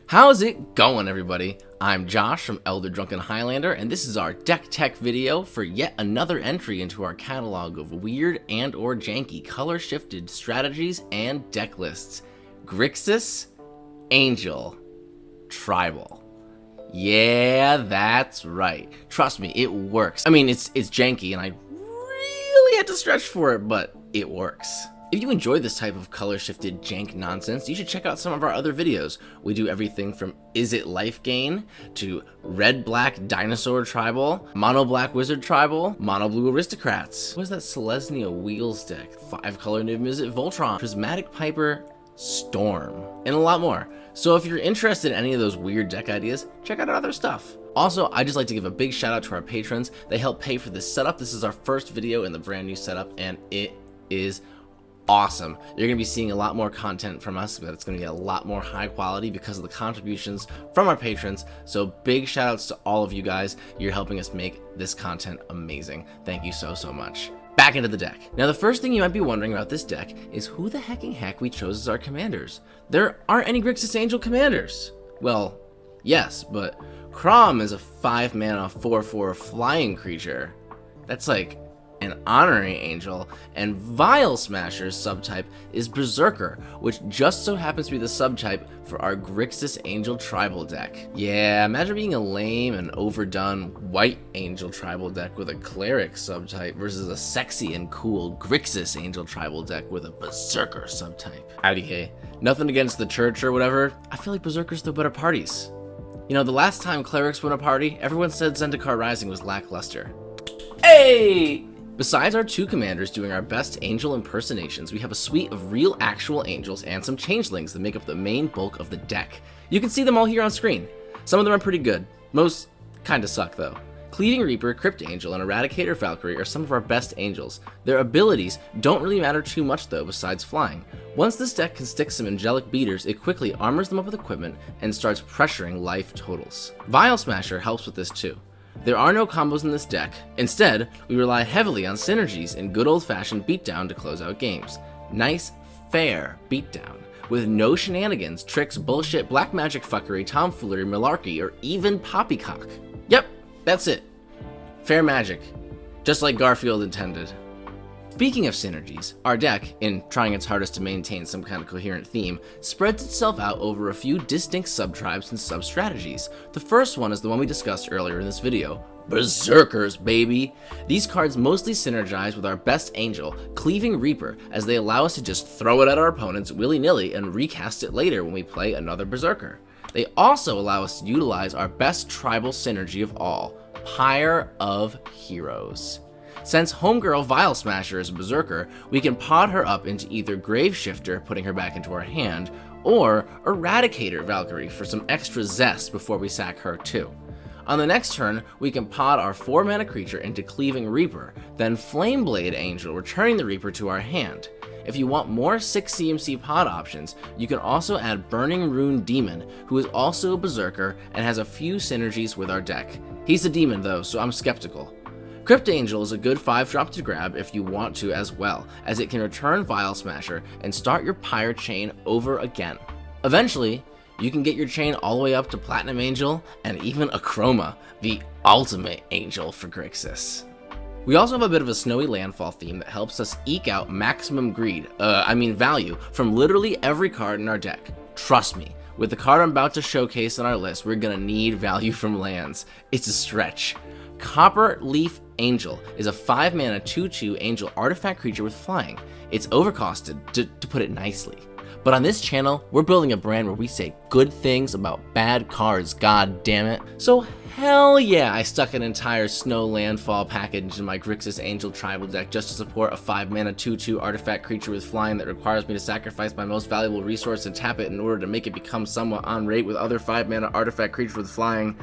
How's it going, everybody? I'm Josh from Elder Drunken Highlander, and this is our deck tech video for yet another entry into our catalog of weird and or janky color-shifted strategies and deck lists. Grixis, Angel, Tribal. Yeah, that's right. Trust me, it works. I mean, it's janky, and I really had to stretch for it, but it works. If you enjoy this type of color-shifted jank nonsense, you should check out some of our other videos. We do everything from Is It Life Gain to Red-Black Dinosaur Tribal, Mono-Black Wizard Tribal, Mono-Blue Aristocrats. What is that Selesnya Wheels deck? 5-color Niv-Mizzet Voltron, Prismatic Piper, Storm, and a lot more. So if you're interested in any of those weird deck ideas, check out our other stuff. Also, I'd just like to give a big shout out to our patrons. They help pay for this setup. This is our first video in the brand new setup, and it is awesome. You're going to be seeing a lot more content from us, but it's going to be a lot more high quality because of the contributions from our patrons. So big shout outs to all of you guys. You're helping us make this content amazing. Thank you so much. Back into the deck. Now, the first thing you might be wondering about this deck is who the hecking heck we chose as our commanders. There aren't any Grixis Angel commanders. Well, yes, but Crom is a 5-mana 4/4 flying creature. That's like an honorary angel, and Vial Smasher's subtype is Berserker, which just so happens to be the subtype for our Grixis Angel Tribal deck. Yeah, imagine being a lame and overdone white Angel Tribal deck with a Cleric subtype versus a sexy and cool Grixis Angel Tribal deck with a Berserker subtype. Howdy, nothing against the church or whatever, I feel like Berserkers throw better parties. You know, the last time Clerics won a party, everyone said Zendikar Rising was lackluster. Hey! Besides our two commanders doing our best angel impersonations, we have a suite of real actual angels and some changelings that make up the main bulk of the deck. You can see them all here on screen. Some of them are pretty good. Most kinda suck though. Cleaving Reaper, Crypt Angel, and Eradicator Valkyrie are some of our best angels. Their abilities don't really matter too much though besides flying. Once this deck can stick some angelic beaters, it quickly armors them up with equipment and starts pressuring life totals. Vial Smasher helps with this too. There are no combos in this deck. Instead, we rely heavily on synergies and good old-fashioned beatdown to close out games. Nice, fair beatdown, with no shenanigans, tricks, bullshit, black magic fuckery, tomfoolery, malarkey, or even poppycock. Yep, that's it. Fair magic, just like Garfield intended. Speaking of synergies, our deck, in trying its hardest to maintain some kind of coherent theme, spreads itself out over a few distinct sub-tribes and sub-strategies. The first one is the one we discussed earlier in this video. Berserkers, baby! These cards mostly synergize with our best angel, Cleaving Reaper, as they allow us to just throw it at our opponents willy-nilly and recast it later when we play another Berserker. They also allow us to utilize our best tribal synergy of all, Pyre of Heroes. Since Homegirl Vial Smasher is a Berserker, we can pod her up into either Graveshifter, putting her back into our hand, or Eradicator Valkyrie for some extra zest before we sack her too. On the next turn, we can pod our 4-mana creature into Cleaving Reaper, then Flameblade Angel, returning the Reaper to our hand. If you want more 6 CMC pod options, you can also add Burning Rune Demon, who is also a Berserker and has a few synergies with our deck. He's a demon though, so I'm skeptical. Crypt Angel is a good 5-drop to grab if you want to as well, as it can return Vial Smasher and start your Pyre chain over again. Eventually, you can get your chain all the way up to Platinum Angel and even Achroma, the ultimate angel for Grixis. We also have a bit of a snowy landfall theme that helps us eke out maximum value from literally every card in our deck. Trust me, with the card I'm about to showcase on our list, we're gonna need value from lands. It's a stretch. Copper Leaf Angel is a 5-mana 2/2 angel artifact creature with flying. It's overcosted, to put it nicely. But on this channel, we're building a brand where we say good things about bad cards, god damn it. So hell yeah, I stuck an entire snow landfall package in my Grixis Angel Tribal deck just to support a 5-mana 2/2 artifact creature with flying that requires me to sacrifice my most valuable resource and tap it in order to make it become somewhat on rate with other 5-mana artifact creatures with flying.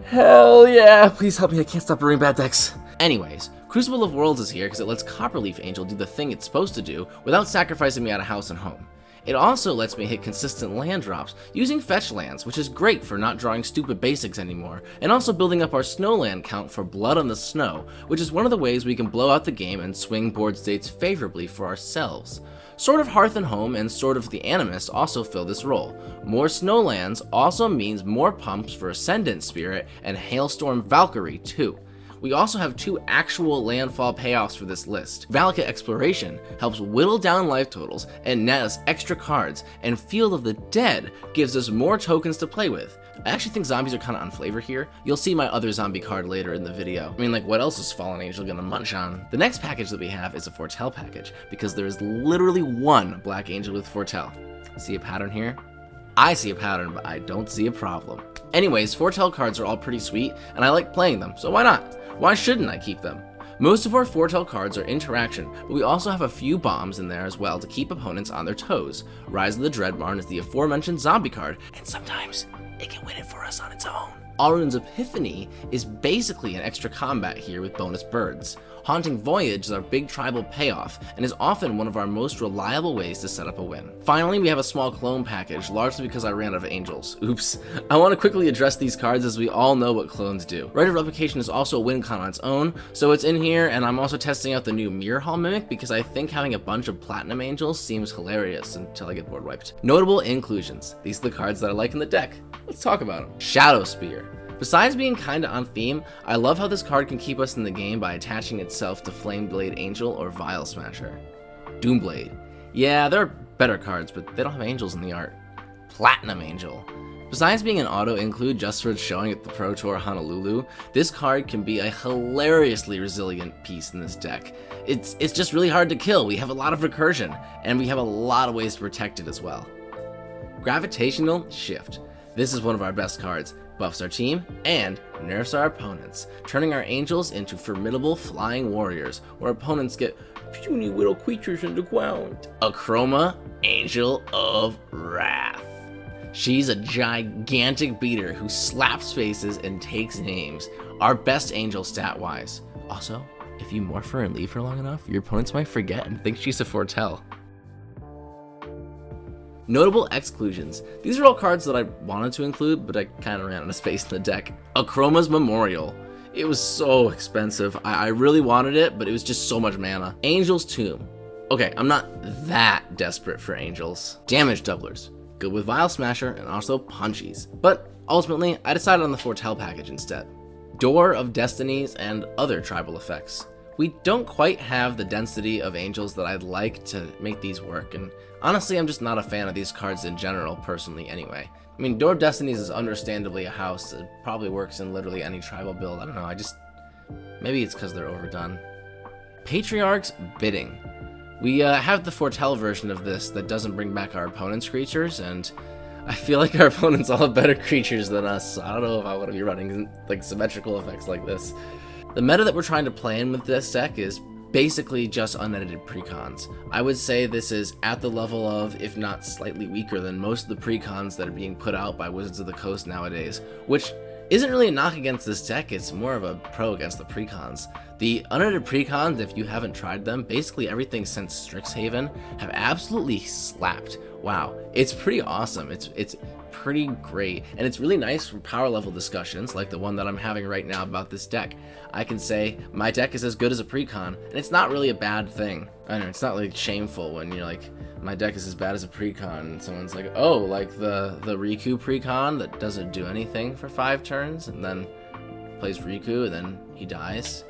Hell yeah, please help me, I can't stop brewing bad decks. Anyways, Crucible of Worlds is here because it lets Copperleaf Angel do the thing it's supposed to do without sacrificing me out of house and home. It also lets me hit consistent land drops using fetch lands, which is great for not drawing stupid basics anymore, and also building up our snow land count for Blood on the Snow, which is one of the ways we can blow out the game and swing board states favorably for ourselves. Sword of Hearth and Home and Sword of the Animist also fill this role. More snow lands also means more pumps for Ascendant Spirit and Hailstorm Valkyrie too. We also have 2 actual landfall payoffs for this list. Valakut Exploration helps whittle down life totals and net us extra cards, and Field of the Dead gives us more tokens to play with. I actually think zombies are kind of on flavor here. You'll see my other zombie card later in the video. I mean, like, what else is Fallen Angel gonna munch on? The next package that we have is a Foretell package, because there is literally 1 Black Angel with Foretell. See a pattern here? I see a pattern, but I don't see a problem. Anyways, Foretell cards are all pretty sweet, and I like playing them, so why not? Why shouldn't I keep them? Most of our Foretell cards are interaction, but we also have a few bombs in there as well to keep opponents on their toes. Rise of the Dreadbarn is the aforementioned zombie card, and sometimes it can win it for us on its own. Alrund's Epiphany is basically an extra combat here with bonus birds. Haunting Voyage is our big tribal payoff, and is often one of our most reliable ways to set up a win. Finally, we have a small clone package, largely because I ran out of angels. Oops. I want to quickly address these cards as we all know what clones do. Rite of Replication is also a win con on its own, so it's in here, and I'm also testing out the new Mirror Hall Mimic because I think having a bunch of Platinum Angels seems hilarious until I get board wiped. Notable inclusions. These are the cards that I like in the deck. Let's talk about them. Shadow Spear. Besides being kinda on theme, I love how this card can keep us in the game by attaching itself to Flameblade Angel or Vial Smasher. Doomblade. Yeah, there are better cards, but they don't have angels in the art. Platinum Angel. Besides being an auto-include just for showing at the Pro Tour Honolulu, this card can be a hilariously resilient piece in this deck. It's just really hard to kill, we have a lot of recursion, and we have a lot of ways to protect it as well. Gravitational Shift. This is one of our best cards. Buffs our team, and nerfs our opponents, turning our angels into formidable flying warriors, where opponents get puny little creatures in the ground. Akroma, Angel of Wrath. She's a gigantic beater who slaps faces and takes names. Our best angel stat-wise. Also, if you morph her and leave her long enough, your opponents might forget and think she's a Foretell. Notable exclusions. These are all cards that I wanted to include, but I kind of ran out of space in the deck. Akroma's Memorial. It was so expensive. I really wanted it, but it was just so much mana. Angel's Tomb. Okay, I'm not that desperate for angels. Damage doublers. Good with Vial Smasher and also Punchies. But ultimately, I decided on the Foretell package instead. Door of Destinies and other tribal effects. We don't quite have the density of angels that I'd like to make these work, and honestly, I'm just not a fan of these cards in general, personally anyway. I mean, Door of Destinies is understandably a house that probably works in literally any tribal build. I don't know, maybe it's because they're overdone. Patriarch's Bidding. We have the Foretell version of this that doesn't bring back our opponent's creatures, and I feel like our opponents all have better creatures than us, so I don't know if I want to be running like symmetrical effects like this. The meta that we're trying to play in with this deck is basically just unedited precons. I would say this is at the level of, if not slightly weaker than most of the precons that are being put out by Wizards of the Coast nowadays, which isn't really a knock against this deck, it's more of a pro against the precons. The unedited precons, if you haven't tried them, basically everything since Strixhaven have absolutely slapped. Wow, it's pretty awesome. It's pretty great, and it's really nice for power level discussions like the one that I'm having right now about this deck. I can say my deck is as good as a precon, and it's not really a bad thing. I know, it's not like shameful when you're like, my deck is as bad as a precon, and someone's like, oh, like the Riku precon that doesn't do anything for 5 turns, and then plays Riku, and then he dies.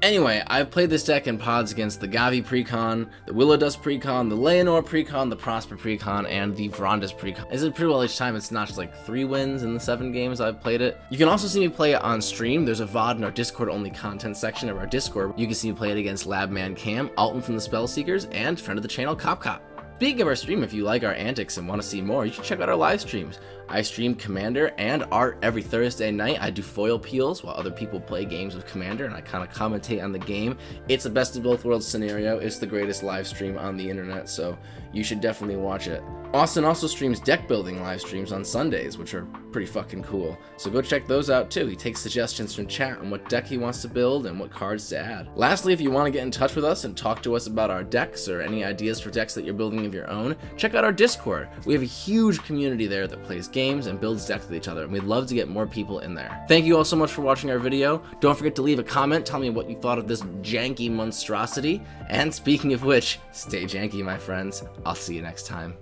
Anyway, I've played this deck in pods against the Gavi precon, the Willow Dust precon, the Leonor precon, the Prosper precon, and the Vrondis precon. I did pretty well each time. It's notched like 3 wins in the 7 games I've played it. You can also see me play it on stream. There's a VOD in our Discord only content section of our Discord. You can see me play it against Labman Cam, Alton from the Spellseekers, and friend of the channel Cop Cop. Speaking of our stream, if you like our antics and want to see more, you should check out our live streams. I stream Commander and Art every Thursday night. I do foil peels while other people play games with Commander, and I kind of commentate on the game. It's the best of both worlds scenario. It's the greatest live stream on the internet, so you should definitely watch it. Austin also streams deck building live streams on Sundays, which are pretty fucking cool. So go check those out too. He takes suggestions from chat on what deck he wants to build and what cards to add. Lastly, if you want to get in touch with us and talk to us about our decks or any ideas for decks that you're building of your own, check out our Discord. We have a huge community there that plays games and builds decks with each other, and we'd love to get more people in there. Thank you all so much for watching our video. Don't forget to leave a comment, tell me what you thought of this janky monstrosity. And speaking of which, stay janky, my friends. I'll see you next time.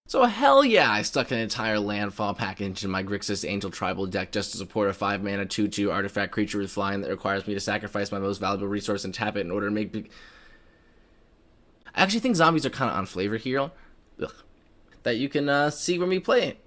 So hell yeah, I stuck an entire landfall package in my Grixis Angel Tribal deck just to support a 5-mana 2/2 artifact creature with flying that requires me to sacrifice my most valuable resource and tap it in order to make big... I actually think zombies are kind of on flavor here. Ugh. That you can see when we play it.